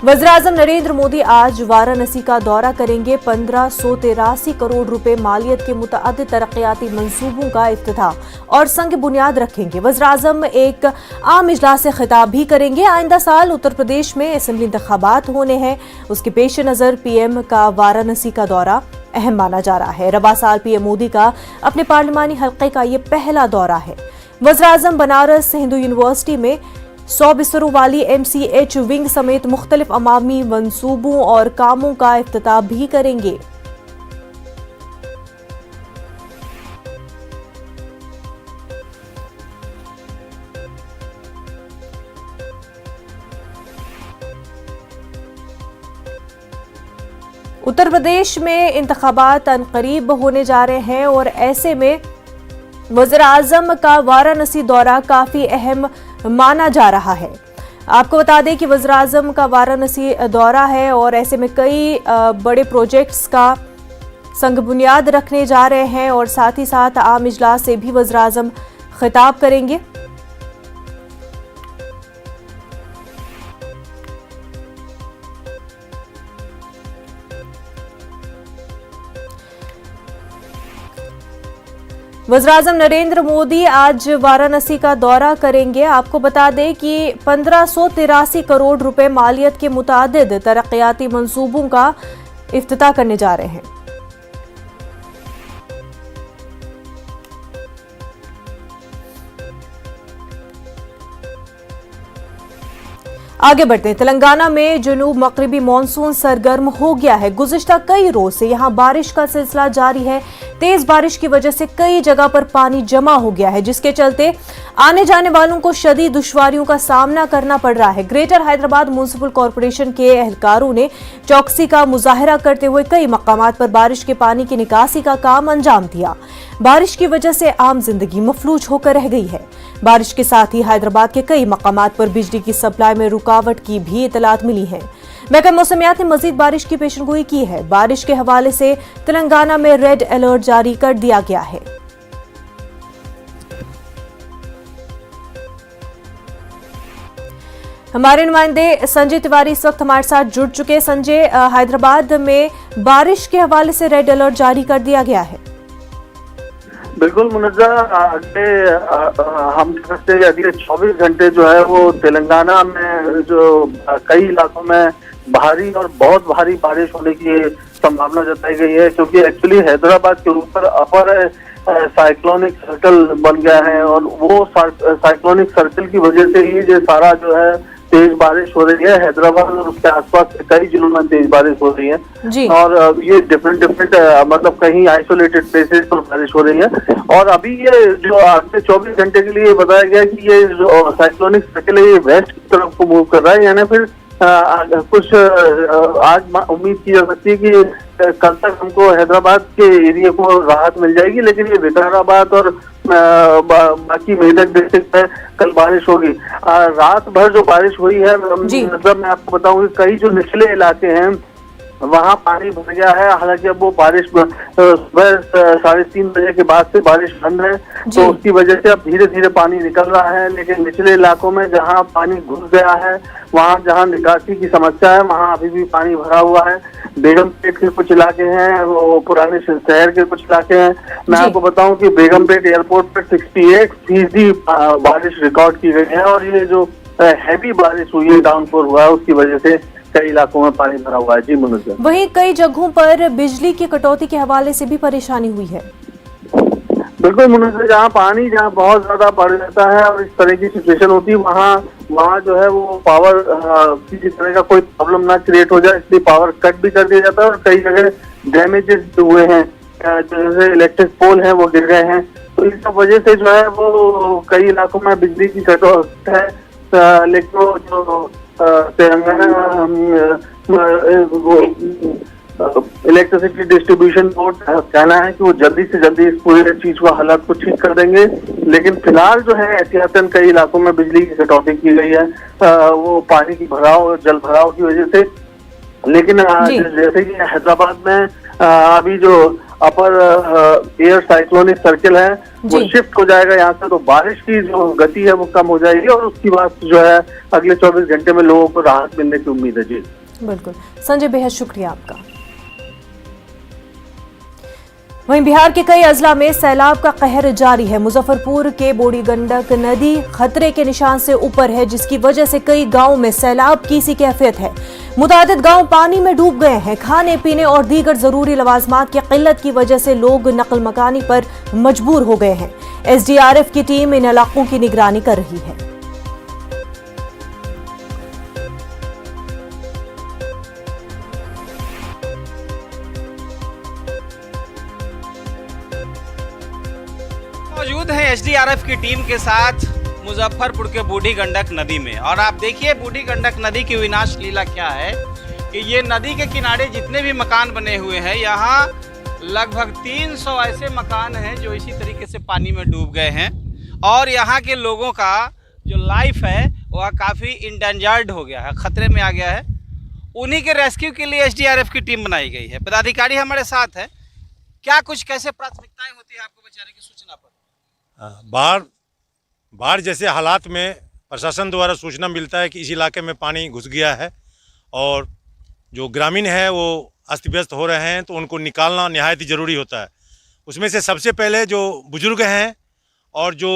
वज़ीर-ए-आज़म नरेंद्र मोदी आज वाराणसी का दौरा करेंगे। 1583 करोड़ रुपए मालियत के मुतअद्दिद तरक्याती मंसूबों का इफ्तिताह और संग बुनियाद रखेंगे। वज़ीर-ए-आज़म एक आम इजलास से खिताब भी करेंगे। आइंदा साल उत्तर प्रदेश में असेंबली इंतखाबात होने हैं। उसके पेश नज़र पीएम का वाराणसी का दौरा अहम माना जा रहा है। रबा साल पीएम मोदी का अपने पार्लिमानी हल्के का ये पहला दौरा है। वज़ीर-ए-आज़म बनारस हिंदू यूनिवर्सिटी में 100 बिस्तरों वाली MCH विंग समेत मुख्तलिफ अवामी मंसूबों और कामों का इफ्तिताह भी करेंगे। उत्तर प्रदेश में इंतखाबात अनकरीब होने जा रहे हैं और ऐसे में वज़ीर-ए-आज़म का वाराणसी दौरा काफी अहम माना जा रहा है। आपको बता दें कि वज़ीर-ए-आज़म का वाराणसी दौरा है और ऐसे में कई बड़े प्रोजेक्ट्स का संग बुनियाद रखने जा रहे हैं और साथ ही साथ आम इजलास से भी वज़ीर-ए-आज़म खिताब करेंगे। वज़ीर-ए-आज़म नरेंद्र मोदी आज वाराणसी का दौरा करेंगे। आपको बता दें कि 1583 करोड़ रुपए मालियत के मुतअद्दिद तरक्याती मंसूबों का इफ्तिताह करने जा रहे हैं। आगे बढ़ते हैं। तेलंगाना में जनूब मगरिबी मानसून सरगर्म हो गया है। गुज़िश्ता कई रोज से यहां बारिश का सिलसिला जारी है। तेज बारिश की वजह से कई जगह पर पानी जमा हो गया है, जिसके चलते आने जाने वालों को शदीद दुश्वारियों का सामना करना पड़ रहा है। ग्रेटर हैदराबाद म्युनिसिपल कॉरपोरेशन के एहलकारों ने चौकसी का मुजाहरा करते हुए कई मकामात पर बारिश के पानी की निकासी का काम अंजाम दिया। बारिश की वजह से आम जिंदगी मफलूज होकर रह गई है। बारिश के साथ ही हैदराबाद के कई मकामात पर बिजली की सप्लाई में रुकावट की भी इतलात मिली है। महकमा मौसमियात ने मजीद बारिश की पेशनगोई की है। बारिश के हवाले से तेलंगाना में रेड अलर्ट जारी कर दिया गया है। हमारे नुमाइंदे संजय तिवारी इस वक्त हमारे साथ जुड़ चुके। संजय, हैदराबाद में बारिश के हवाले से रेड अलर्ट जारी कर दिया गया है। बिल्कुल मुनज़्ज़ा, अगले 24 घंटे जो है वो तेलंगाना में जो कई इलाकों में भारी और बहुत भारी बारिश होने की संभावना जताई गई है, क्योंकि एक्चुअली हैदराबाद के ऊपर अपर साइक्लोनिक सर्कल बन गया है और वो साइक्लोनिक सर्कल की वजह से ही ये सारा जो है तेज बारिश हो रही है। हैदराबाद और उसके आसपास के कई जिलों में तेज बारिश हो रही है और ये डिफरेंट मतलब कहीं आइसोलेटेड प्लेसेस पर बारिश हो रही है। और अभी ये जो अगले 24 घंटे के लिए बताया गया है कि ये जो साइक्लोनिक सर्कल है ये वेस्ट की तरफ को मूव कर रहा है, यानी फिर कुछ आज उम्मीद की जा सकती है कि कल तक हमको हैदराबाद के एरिया को राहत मिल जाएगी, लेकिन ये विकाराबाद और बाकी मेदक डिस्ट्रिक्ट में कल बारिश होगी। रात भर जो बारिश हुई है, मतलब मैं आपको बताऊं कि कई जो निचले इलाके हैं वहाँ पानी भर गया है। हालांकि अब वो बारिश सुबह 3:30 बजे के बाद से बारिश बंद है, तो उसकी वजह से अब धीरे धीरे पानी निकल रहा है। लेकिन निचले इलाकों में जहाँ पानी घुस गया है, वहाँ जहाँ निकासी की समस्या है, वहाँ अभी भी पानी भरा हुआ है। बेगमपेट के कुछ इलाके हैं, वो पुराने शहर के कुछ इलाके हैं। मैं आपको बताऊं कि बेगमपेट एयरपोर्ट पर 68% बारिश रिकॉर्ड की गई है और ये जो हैवी बारिश हुई है, डाउनफॉल हुआ है, उसकी वजह से कई इलाकों में पानी भरा हुआ है। जी मुनज़्ज़ा, वहीं कई जगहों पर बिजली की कटौती के हवाले से भी परेशानी हुई है। बिल्कुल मुनज़्ज़ा, जहाँ बहुत ज्यादा बढ़ जाता है और इस तरह की सिचुएशन होती है, वहाँ जो है वो पावर किसी तरह का कोई प्रॉब्लम ना क्रिएट हो जाए, इसलिए पावर कट भी कर दिया जाता है और कई जगह डैमेजेस हुए हैं, जैसे इलेक्ट्रिक पोल हैं वो गिर गए हैं। तो इस सब वजह से जो है वो कई इलाकों में बिजली की कटौती है। लेकिन वो जो तेलंगाना इलेक्ट्रिसिटी डिस्ट्रीब्यूशन बोर्ड कहना है कि वो जल्दी से जल्दी इस पूरे चीज को हालात को ठीक कर देंगे। लेकिन फिलहाल जो है एहतियातन कई इलाकों में बिजली की कटौती की गई है, वो पानी की भराव, जल भराव की वजह से। लेकिन जैसे कि हैदराबाद में अभी जो अपर एयर साइक्लोनिक सर्किल है वो जी। शिफ्ट हो जाएगा यहाँ से, तो बारिश की जो गति है वो कम हो जाएगी और उसकी बाद जो है अगले 24 घंटे में लोगों को राहत मिलने की उम्मीद है। जी बिल्कुल संजय, बेहद शुक्रिया आपका। वहीं बिहार के कई अजला में सैलाब का कहर जारी है। मुजफ्फरपुर के बूढ़ी गंडक नदी खतरे के निशान से ऊपर है, जिसकी वजह से कई गांवों में सैलाब की सी कैफियत है। मुतादिद गांव पानी में डूब गए हैं। खाने पीने और दीगर जरूरी लवाजमात की किल्लत की वजह से लोग नकल मकानी पर मजबूर हो गए हैं। एसडीआरएफ की टीम इन इलाकों की निगरानी कर रही है। मौजूद है एसडीआरएफ की टीम के साथ मुजफ्फरपुर के बूढ़ी गंडक नदी में, और आप देखिए बूढ़ी गंडक नदी की विनाश लीला क्या है कि ये नदी के किनारे जितने भी मकान बने हुए हैं, यहाँ लगभग 300 ऐसे मकान हैं जो इसी तरीके से पानी में डूब गए हैं, और यहाँ के लोगों का जो लाइफ है वह काफ़ी इंडेंजर्ड हो गया है, खतरे में आ गया है। उन्हीं के रेस्क्यू के लिए एसडीआरएफ की टीम बनाई गई है। पदाधिकारी हमारे साथ है। क्या कुछ कैसे प्राथमिकताएं होती है आपको बचाने की सूचना पर? बाढ़ जैसे हालात में प्रशासन द्वारा सूचना मिलता है कि इस इलाके में पानी घुस गया है और जो ग्रामीण है वो अस्त व्यस्त हो रहे हैं, तो उनको निकालना निहायत ही ज़रूरी होता है। उसमें से सबसे पहले जो बुजुर्ग हैं और जो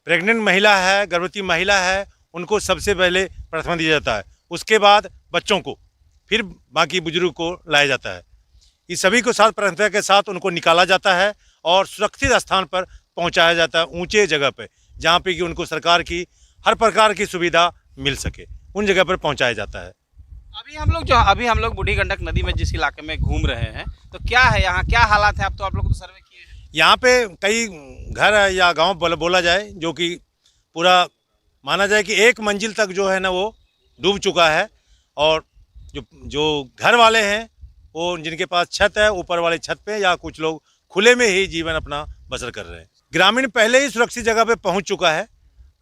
प्रेग्नेंट महिला है, गर्भवती महिला है, उनको सबसे पहले प्राथमिकता दिया जाता है। उसके बाद बच्चों को, फिर बाकी बुजुर्ग को लाया जाता है। इस सभी को साथ प्राथमिकता के साथ उनको निकाला जाता है और सुरक्षित स्थान पर पहुंचाया जाता है, ऊंचे जगह पे, जहां पे कि उनको सरकार की हर प्रकार की सुविधा मिल सके, उन जगह पर पहुंचाया जाता है। अभी हम लोग बूढ़ी गंडक नदी में जिस इलाके में घूम रहे हैं, तो क्या है यहाँ, क्या हालात है? आप लोग तो सर्वे किए हैं। यहाँ पे कई घर या गांव बोला जाए जो कि पूरा माना जाए कि 1 मंजिल तक जो है ना वो डूब चुका है, और जो घर वाले हैं वो जिनके पास छत है, ऊपर वाले छत पे, या कुछ लोग खुले में ही जीवन अपना बसर कर रहे हैं। ग्रामीण पहले ही सुरक्षित जगह पे पहुंच चुका है।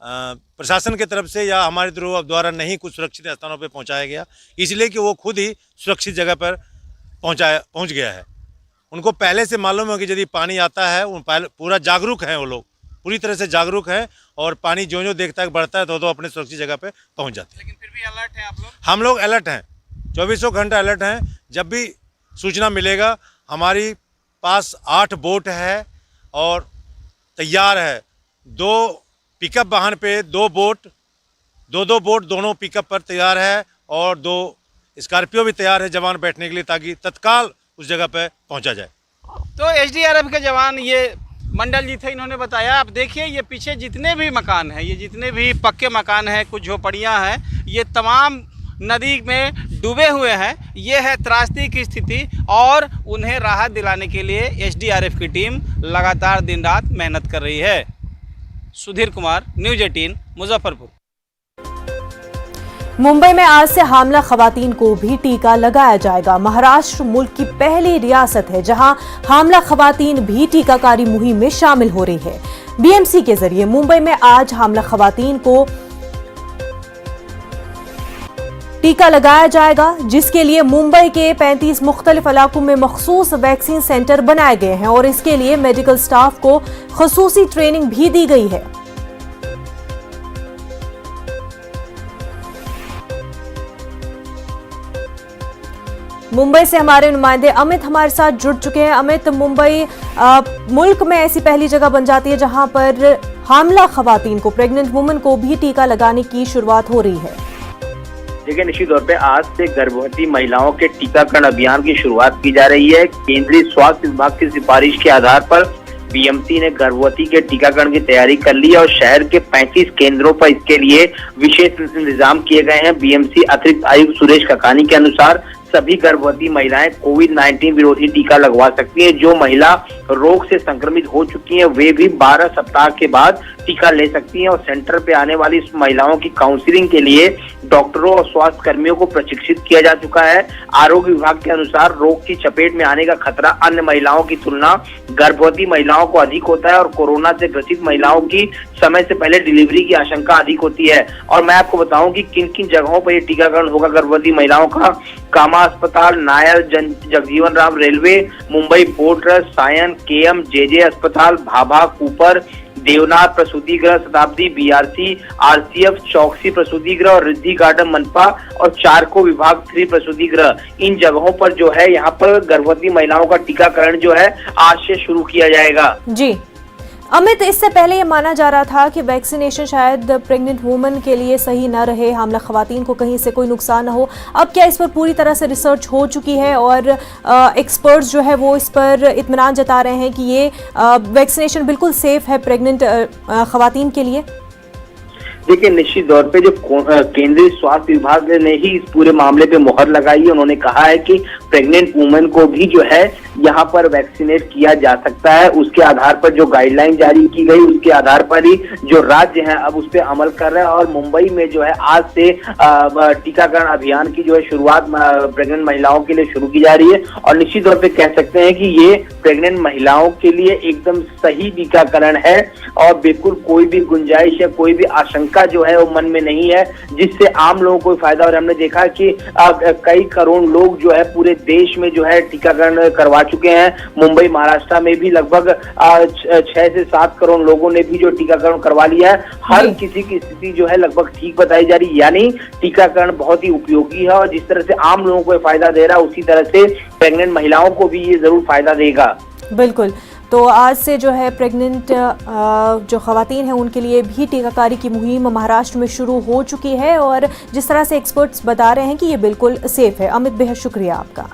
प्रशासन के तरफ से या हमारे द्वारा नहीं कुछ सुरक्षित स्थानों पे पहुंचाया गया, इसलिए कि वो खुद ही सुरक्षित जगह पर पहुंच गया है। उनको पहले से मालूम है कि यदि पानी आता है, वो पूरा जागरूक हैं, वो लोग पूरी तरह से जागरूक हैं, और पानी जो देखता है बढ़ता है तो अपने सुरक्षित जगह पे पहुंच जाते हैं। लेकिन फिर भी अलर्ट है आप लोग? हम लोग अलर्ट हैं, 24 घंटा अलर्ट हैं। जब भी सूचना मिलेगा, हमारी पास 8 बोट है और तैयार है। 2 पिकअप वाहन पे 2 बोट, 2 बोट दोनों पिकअप पर तैयार है, और 2 स्कॉर्पियो भी तैयार है जवान बैठने के लिए, ताकि तत्काल उस जगह पे पहुंचा जाए। तो एसडीआरएफ के जवान, ये मंडल जी थे, इन्होंने बताया। आप देखिए ये पीछे जितने भी मकान हैं, ये जितने भी पक्के मकान हैं, कुछ झोपड़ियाँ हैं, ये तमाम नदी में डूबे हुए हैं। ये है त्रासदी की स्थिति, और उन्हें राहत दिलाने के लिए एसडीआरएफ की टीम लगातार दिन रात मेहनत कर रही है। सुधीर कुमार, न्यूज़ 18, मुजफ्फरपुर। मुंबई में आज से हामला खवातीन को भी टीका लगाया जाएगा। महाराष्ट्र मुल्क की पहली रियासत है जहां हामला खवातीन भी टीकाकारी मुहिम में शामिल हो रही है। बीएमसी के जरिए मुंबई में आज हामला खवातीन को टीका लगाया जाएगा, जिसके लिए मुंबई के 35 मुख्तलिफ इलाकों में मखसूस वैक्सीन सेंटर बनाए गए हैं, और इसके लिए मेडिकल स्टाफ को खुसूसी ट्रेनिंग भी दी गई है। मुंबई से हमारे नुमाइंदे अमित हमारे साथ जुड़ चुके हैं। अमित, मुंबई मुल्क में ऐसी पहली जगह बन जाती है जहां पर हामला खवातीन को, प्रेग्नेंट वुमेन को भी टीका लगाने की शुरुआत हो रही है। देखिए, निश्चित तौर पे आज से गर्भवती महिलाओं के टीकाकरण अभियान की शुरुआत की जा रही है। केंद्रीय स्वास्थ्य विभाग की सिफारिश के आधार पर बीएमसी ने गर्भवती के टीकाकरण की तैयारी कर ली है, और शहर के 35 केंद्रों पर इसके लिए विशेष इंतजाम किए गए हैं। बीएमसी अतिरिक्त आयुक्त सुरेश ककानी के अनुसार सभी गर्भवती महिलाएं कोविड-19 विरोधी टीका लगवा सकती हैं। जो महिला रोग से संक्रमित हो चुकी हैं, वे भी 12 सप्ताह के बाद टीका ले सकती हैं, और सेंटर पे आने वाली इस महिलाओं की काउंसलिंग के लिए डॉक्टरों और स्वास्थ्य कर्मियों को प्रशिक्षित किया जा चुका है। आरोग्य विभाग के अनुसार रोग की चपेट में आने का खतरा अन्य महिलाओं की तुलना गर्भवती महिलाओं को अधिक होता है, और कोरोना से ग्रसित महिलाओं की समय से पहले डिलीवरी की आशंका अधिक होती है। और मैं आपको बताऊं कि किन किन जगहों पर ये टीकाकरण होगा गर्भवती महिलाओं का। कामा भाभा अस्पताल, Nair Jagjivan Ram railway, Mumbai port trust, Sion, KEM, JJ अस्पताल, भाभा, कूपर, देवनाथ प्रसूति गृह, शताब्दी, बीआरसी, आरसीएफ, चौकसी प्रसूति गृह और रिद्धि गार्डन मनपा और चारको विभाग 3 प्रसूति गृह, इन जगहों पर जो है यहाँ पर गर्भवती महिलाओं का टीकाकरण जो है आज से शुरू किया जाएगा। जी अमित, इससे पहले ये माना जा रहा था कि वैक्सीनेशन शायद प्रेग्नेंट वुमन के लिए सही ना रहे, हामला खवातीन को कहीं से कोई नुकसान ना हो। अब क्या इस पर पूरी तरह से रिसर्च हो चुकी है और एक्सपर्ट्स जो है वो इस पर इत्मीनान जता रहे हैं कि ये वैक्सीनेशन बिल्कुल सेफ है प्रेग्नेंट खवातीन के लिए? देखिए, निश्चित तौर पे जो केंद्रीय स्वास्थ्य विभाग ने ही इस पूरे मामले पे मुहर लगाई है। उन्होंने कहा है कि प्रेग्नेंट वुमेन को भी जो है यहाँ पर वैक्सीनेट किया जा सकता है। उसके आधार पर जो गाइडलाइन जारी की गई, उसके आधार पर ही जो राज्य हैं अब उस पर अमल कर रहे हैं और मुंबई में जो है आज से टीकाकरण अभियान की जो है शुरुआत प्रेग्नेंट महिलाओं के लिए शुरू की जा रही है। और निश्चित तौर पे कह सकते हैं कि ये प्रेग्नेंट महिलाओं के लिए एकदम सही टीकाकरण है और बिल्कुल कोई भी गुंजाइश या कोई भी आशंका जो है वो मन में नहीं है, जिससे आम लोगों को फायदा। और हमने देखा कि कई करोड़ लोग जो है पूरे देश में जो है टीकाकरण करवा चुके हैं। मुंबई, महाराष्ट्र में भी लगभग 6 से 7 करोड़ लोगों ने भी जो टीकाकरण करवा लिया है। हर किसी की स्थिति जो है लगभग ठीक बताई जा रही है, यानी टीकाकरण बहुत ही उपयोगी है और जिस तरह से आम लोगों को फायदा दे रहा है उसी तरह से प्रेग्नेंट महिलाओं को भी ये जरूर फायदा देगा। बिल्कुल, तो आज से जो है प्रेग्नेंट जो खवातीन हैं उनके लिए भी टीकाकारी की मुहिम महाराष्ट्र में शुरू हो चुकी है और जिस तरह से एक्सपर्ट्स बता रहे हैं कि ये बिल्कुल सेफ है। अमित, बेहद शुक्रिया आपका।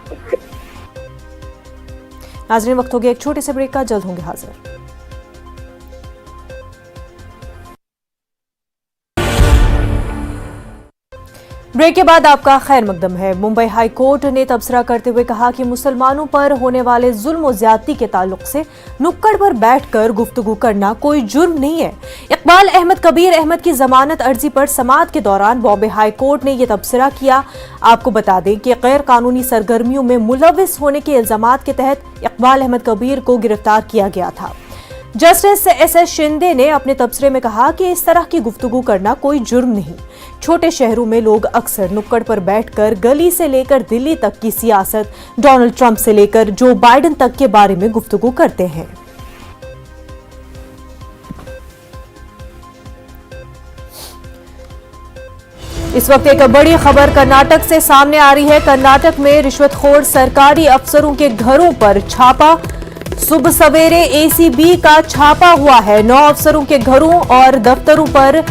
नाज़रीन, वक्त हो गया एक छोटे से ब्रेक का, जल्द होंगे हाजिर। ब्रेक के बाद आपका खैर मकदम है। मुंबई हाई कोर्ट ने तबसरा करते हुए कहा कि मुसलमानों पर होने वाले जुल्म और ज्यादती के ताल्लुक से नुक्कड़ पर बैठकर गुफ्तगू करना कोई जुर्म नहीं है। इकबाल अहमद कबीर अहमद की जमानत अर्जी पर समाअत के दौरान बॉम्बे हाई कोर्ट ने यह तबसरा किया। आपको बता दें कि गैर कानूनी सरगर्मियों में मुलविस होने के इल्जामात के तहत इकबाल अहमद कबीर को गिरफ्तार किया गया था। जस्टिस एस शिंदे ने अपने तबसरे में कहा कि इस तरह की गुफ्तगू करना कोई जुर्म नहीं। छोटे शहरों में लोग अक्सर नुक्कड़ पर बैठकर गली से लेकर दिल्ली तक की सियासत, डोनाल्ड ट्रंप से लेकर जो बाइडेन तक के बारे में गुफ्तगू करते हैं। इस वक्त एक बड़ी खबर कर्नाटक से सामने आ रही है। कर्नाटक में रिश्वतखोर सरकारी अफसरों के घरों पर छापा। सुबह सवेरे एसीबी का छापा हुआ है। 9 अफसरों के घरों और दफ्तरों पर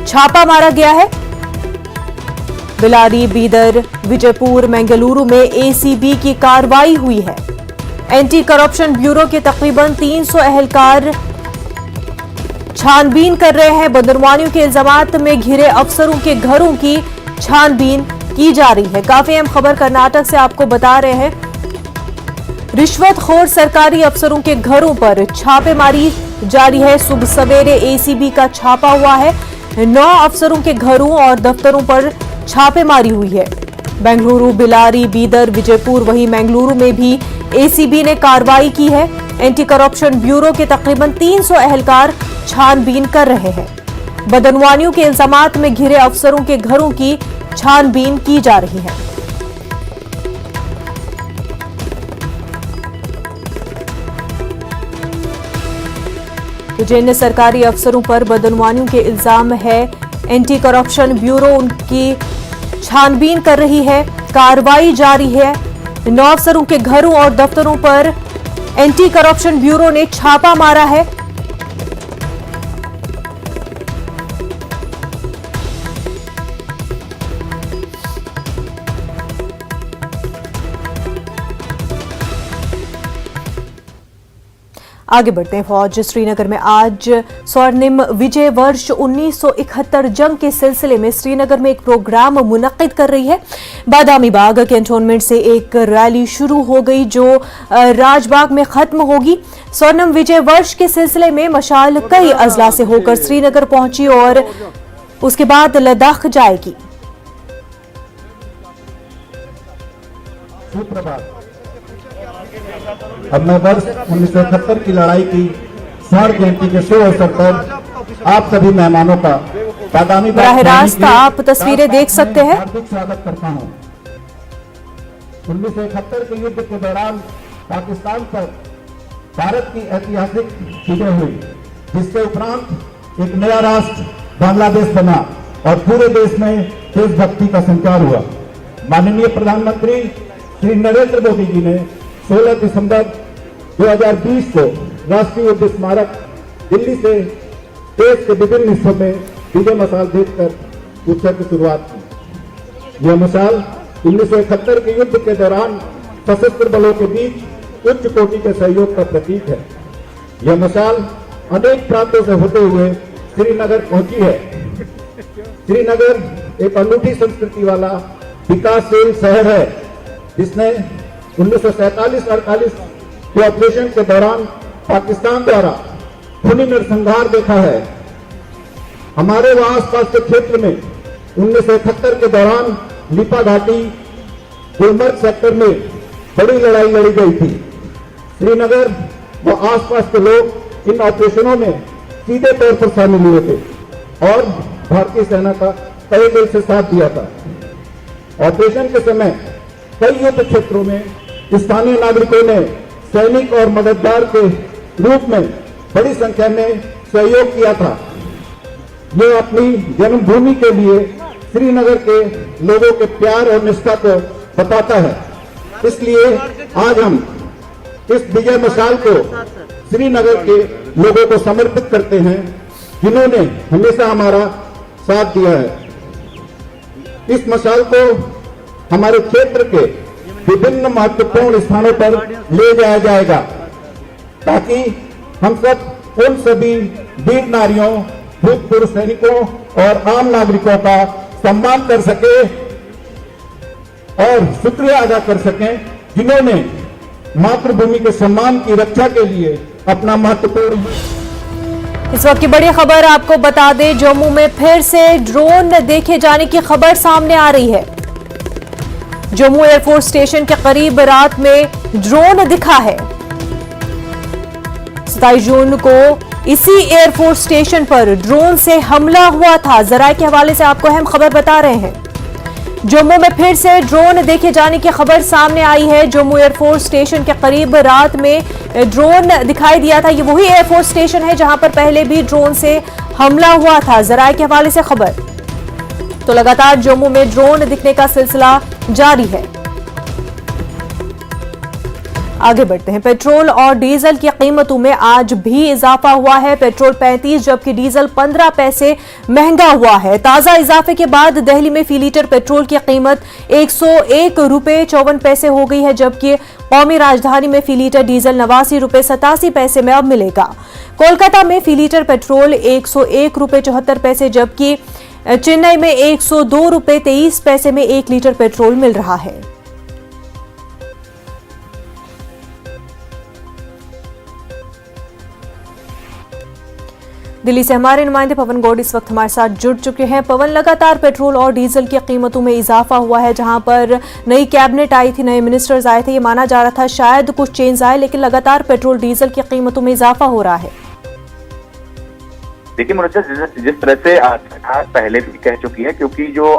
छापा मारा गया है। बिलारी, बीदर, विजयपुर, बेंगलुरु में एसीबी की कार्रवाई हुई है। एंटी करप्शन ब्यूरो के तकरीबन 300 एहलकार छानबीन कर रहे हैं। बदनवानियों के इल्जामात में घिरे अफसरों के घरों की छानबीन की जा रही है। काफी अहम खबर कर्नाटक से आपको बता रहे हैं। रिश्वतखोर सरकारी अफसरों के घरों पर छापेमारी जारी है। सुबह सवेरे एसीबी का छापा हुआ है। 9 अफसरों के घरों और दफ्तरों पर छापेमारी हुई है। बेंगलुरु, बिलारी, बीदर, विजयपुर, वहीं बेंगलुरु में भी एसीबी ने कार्रवाई की है। एंटी करप्शन ब्यूरो के तकरीबन 300 एहलकार छानबीन कर रहे हैं। बदनवानियों के इल्जामात में घिरे अफसरों के घरों की छानबीन की जा रही है। तो जिन सरकारी अफसरों पर बदनवानियों के इल्जाम है, एंटी करप्शन ब्यूरो उनकी छानबीन कर रही है। कार्रवाई जारी है। 9 अफसरों के घरों और दफ्तरों पर एंटी करप्शन ब्यूरो ने छापा मारा है। आगे बढ़ते हैं। फौज श्रीनगर में आज स्वर्णिम विजय वर्ष 1971 जंग के सिलसिले में श्रीनगर में एक प्रोग्राम मुनक्किद कर रही है। बादामी बाग कैंटोनमेंट से एक रैली शुरू हो गई जो राजबाग में खत्म होगी। स्वर्णिम विजय वर्ष के सिलसिले में मशाल कई अजला से होकर श्रीनगर पहुंची और उसके बाद लद्दाख जाएगी। अब मैं वर्ष 1971 की लड़ाई की स्वर्ण जयंती के शुभ अवसर पर आप सभी मेहमानों का बादामी बराह रास्त आप तस्वीरें देख सकते हैं। हार्दिक स्वागत करता हूं। 1971 के युद्ध के दौरान पाकिस्तान पर भारत की ऐतिहासिक विजय हुई, जिसके उपरांत एक नया राष्ट्र बांग्लादेश बना और पूरे देश में देशभक्ति का संचार हुआ। माननीय प्रधानमंत्री श्री नरेंद्र मोदी जी ने 16 दिसंबर 2020 को राष्ट्रीय युद्ध स्मारक दिल्ली से देश के विभिन्न हिस्सों में विजय मशाल देखकर उत्सव की शुरुआत की। यह मशाल 1971 के युद्ध के दौरान सशस्त्र बलों के बीच उच्च कोटि के सहयोग का प्रतीक है। यह मशाल अनेक प्रांतों से होते हुए श्रीनगर पहुंची है। श्रीनगर एक अनूठी संस्कृति वाला विकासशील शहर है, जिसने 1947-48 के ऑपरेशन के दौरान पाकिस्तान द्वारा खूनी नरसंहार देखा है। हमारे वहां आसपास के क्षेत्र में 1971 के दौरान लिपा घाटी गुलमर्ग सेक्टर में बड़ी लड़ाई लड़ी गई थी। श्रीनगर व आसपास के लोग इन ऑपरेशनों में सीधे तौर पर शामिल हुए थे और भारतीय सेना का तहे दिल से साथ दिया था। ऑपरेशन के समय कई युद्ध क्षेत्रों में स्थानीय नागरिकों ने सैनिक और मददगार के रूप में बड़ी संख्या में सहयोग किया था। ये अपनी जन्मभूमि के लिए श्रीनगर के लोगों के प्यार और निष्ठा को बताता है। इसलिए आज हम इस विजय मशाल को श्रीनगर के लोगों को समर्पित करते हैं, जिन्होंने हमेशा हमारा साथ दिया है। इस मशाल को हमारे क्षेत्र के विभिन्न महत्वपूर्ण स्थानों पर ले जाया जाएगा, ताकि हम सब उन सभी वीर नारियों, भूतपूर्व सैनिकों और आम नागरिकों का सम्मान कर सके और शुक्रिया अदा कर सकें, जिन्होंने मातृभूमि के सम्मान की रक्षा के लिए अपना महत्वपूर्ण। इस वक्त की बड़ी खबर आपको बता दें, जम्मू में फिर से ड्रोन देखे जाने की खबर सामने आ रही है। जम्मू एयरफोर्स स्टेशन के करीब रात में ड्रोन दिखा है। 27 जून को इसी एयरफोर्स स्टेशन पर ड्रोन से हमला हुआ था। जराये के हवाले से आपको अहम खबर बता रहे हैं। जम्मू में फिर से ड्रोन देखे जाने की खबर सामने आई है। जम्मू एयरफोर्स स्टेशन के करीब रात में ड्रोन दिखाई दिया था। ये वही एयरफोर्स स्टेशन है जहां पर पहले भी ड्रोन से हमला हुआ था। जराये के हवाले से खबर। तो लगातार जम्मू में ड्रोन दिखने का सिलसिला जारी है। आगे बढ़ते हैं। पेट्रोल और डीजल की कीमतों में आज भी इजाफा हुआ है। पेट्रोल 35 जबकि डीजल 15 पैसे महंगा हुआ है। ताजा इजाफे के बाद दिल्ली में फी लीटर पेट्रोल की कीमत 101 रुपए 54 पैसे हो गई है, जबकि कौमी राजधानी में फी लीटर डीजल 89 रुपए 87 पैसे में अब मिलेगा। कोलकाता में फी लीटर पेट्रोल 101 रुपए 74 पैसे, जबकि चेन्नई में 102 रुपए 23 पैसे में 1 लीटर पेट्रोल मिल रहा है। दिल्ली से हमारे नुमाइंदे पवन गौड़ इस वक्त हमारे साथ जुड़ चुके हैं। पवन, लगातार पेट्रोल और डीजल की कीमतों में इजाफा हुआ है। जहां पर नई कैबिनेट आई थी, नए मिनिस्टर्स आए थे, ये माना जा रहा था शायद कुछ चेंज आए, लेकिन लगातार पेट्रोल डीजल की कीमतों में इजाफा हो रहा है। देखिए मुरज्जा, जिस तरह से सरकार पहले भी कह चुकी है, क्योंकि जो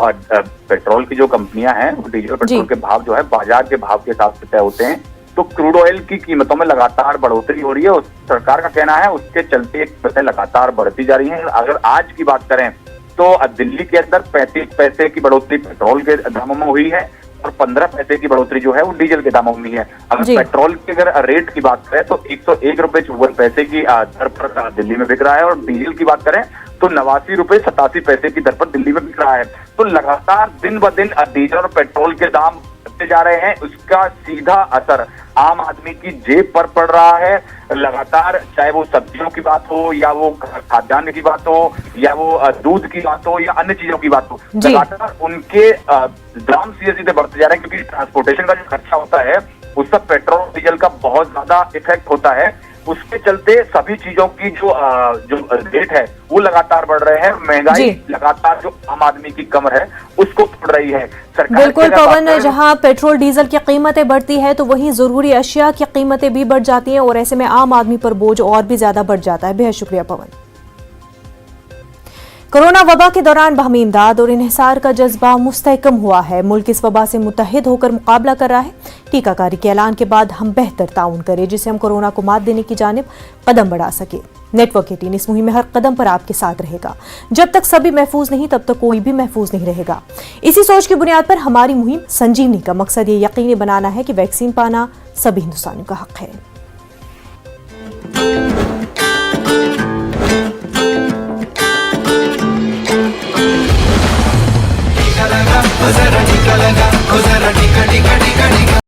पेट्रोल की जो कंपनियां हैं वो डीजल पेट्रोल के भाव जो है बाजार के भाव के हिसाब से तय होते हैं, तो क्रूड ऑयल की कीमतों में लगातार बढ़ोतरी हो रही है। सरकार का कहना है उसके चलते एक लगातार बढ़ती जा रही है। अगर आज की बात करें तो दिल्ली के अंदर 35 पैसे की बढ़ोतरी पेट्रोल के दामों में हुई है और 15 पैसे की बढ़ोतरी जो है वो डीजल के दामों में है। अगर पेट्रोल की अगर रेट की बात करें तो 101 रुपए 54 पैसे की दर पर दिल्ली में बिक रहा है और डीजल की बात करें तो 89 रुपए 87 पैसे की दर पर दिल्ली में बिक रहा है। तो लगातार दिन ब दिन डीजल और पेट्रोल के दाम बढ़ते जा रहे हैं। उसका सीधा असर आम आदमी की जेब पर पड़ रहा है। लगातार चाहे वो सब्जियों की बात हो या वो खाद्यान्न की बात हो या वो दूध की बात हो या अन्य चीजों की बात हो, लगातार उनके दाम सीधे सीधे बढ़ते जा रहे हैं, क्योंकि ट्रांसपोर्टेशन का जो खर्चा होता है उस पर पेट्रोल डीजल का बहुत ज्यादा इफेक्ट होता है। उसके चलते सभी चीजों की जो रेट है वो लगातार बढ़ रहे हैं। महंगाई लगातार जो आम आदमी की कमर है उसको पड़ रही है। बिल्कुल पवन, जहां पेट्रोल डीजल की कीमतें बढ़ती है तो वहीं जरूरी अशिया की कीमतें भी बढ़ जाती हैं और ऐसे में आम आदमी पर बोझ और भी ज्यादा बढ़ जाता है। बेहद शुक्रिया पवन। कोरोना वबा के दौरान बाहमी इमदाद और इन्हिसार का जज्बा मुस्तहकम हुआ है। मुल्क इस वबा से मुत्तहिद होकर मुकाबला कर रहा है। टीकाकारी के ऐलान के बाद हम बेहतर ताउन करें, जिससे हम कोरोना को मात देने की जानिब कदम बढ़ा सके। नेटवर्क 18 इस मुहिम में हर कदम पर आपके साथ रहेगा। जब तक सभी महफूज नहीं, तब तक कोई भी महफूज नहीं रहेगा। इसी सोच की बुनियाद पर हमारी मुहिम संजीवनी का मकसद ये यकीनी बनाना है कि वैक्सीन पाना सभी हिंदुस्तानियों का हक है।